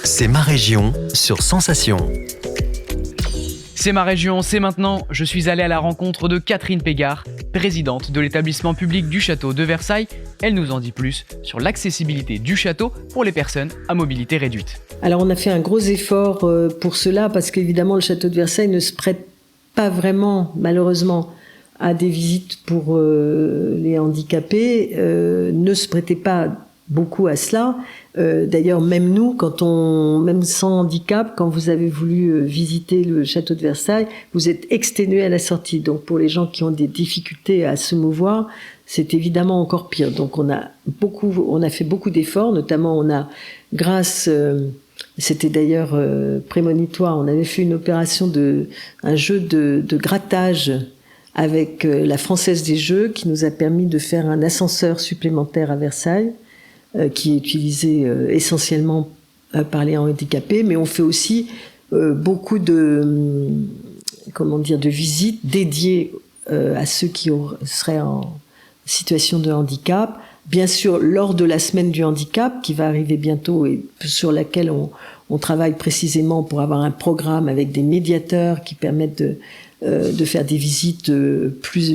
C'est ma région sur Sensation. C'est ma région, c'est maintenant. Je suis allé à la rencontre de Catherine Pégard, présidente de l'établissement public du château de Versailles. Elle nous en dit plus sur l'accessibilité du château pour les personnes à mobilité réduite. Alors on a fait un gros effort pour cela parce qu'évidemment le château de Versailles ne se prête pas vraiment, malheureusement, à des visites pour les handicapés, ne se prêtait pas beaucoup à cela. D'ailleurs, même nous, même sans handicap, quand vous avez voulu visiter le château de Versailles, vous êtes exténué à la sortie. Donc, pour les gens qui ont des difficultés à se mouvoir, c'est évidemment encore pire. Donc, on a fait beaucoup d'efforts, notamment c'était d'ailleurs prémonitoire. On avait fait une opération un jeu de grattage avec la Française des Jeux qui nous a permis de faire un ascenseur supplémentaire à Versailles. Qui est utilisé essentiellement par les handicapés, mais on fait aussi beaucoup de visites dédiées à ceux qui seraient en situation de handicap. Bien sûr, lors de la semaine du handicap, qui va arriver bientôt et sur laquelle on travaille précisément pour avoir un programme avec des médiateurs qui permettent de faire des visites plus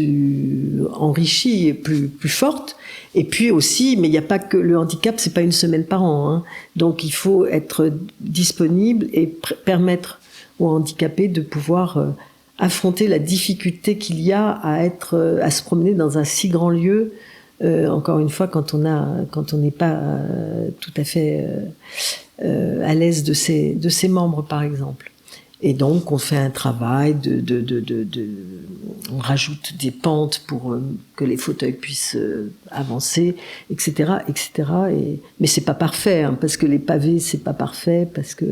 enrichies et plus fortes. Et puis aussi, mais il n'y a pas que le handicap, c'est pas une semaine par an, hein. Donc il faut être disponible et permettre aux handicapés de pouvoir affronter la difficulté qu'il y a à se promener dans un si grand lieu. Encore une fois, quand on n'est pas tout à fait à l'aise de ses membres, par exemple. Et donc, on fait un travail on rajoute des pentes pour que les fauteuils puissent avancer, etc., etc. Mais c'est pas parfait, hein, parce que les pavés, c'est pas parfait, parce que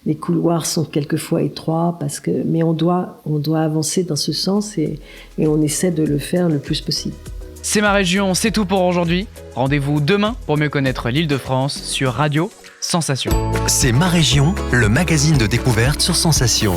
les couloirs sont quelquefois étroits, mais on doit avancer dans ce sens et on essaie de le faire le plus possible. C'est ma région, c'est tout pour aujourd'hui. Rendez-vous demain pour mieux connaître l'Île-de-France sur Radio Sensation. C'est ma région, le magazine de découverte sur Sensation.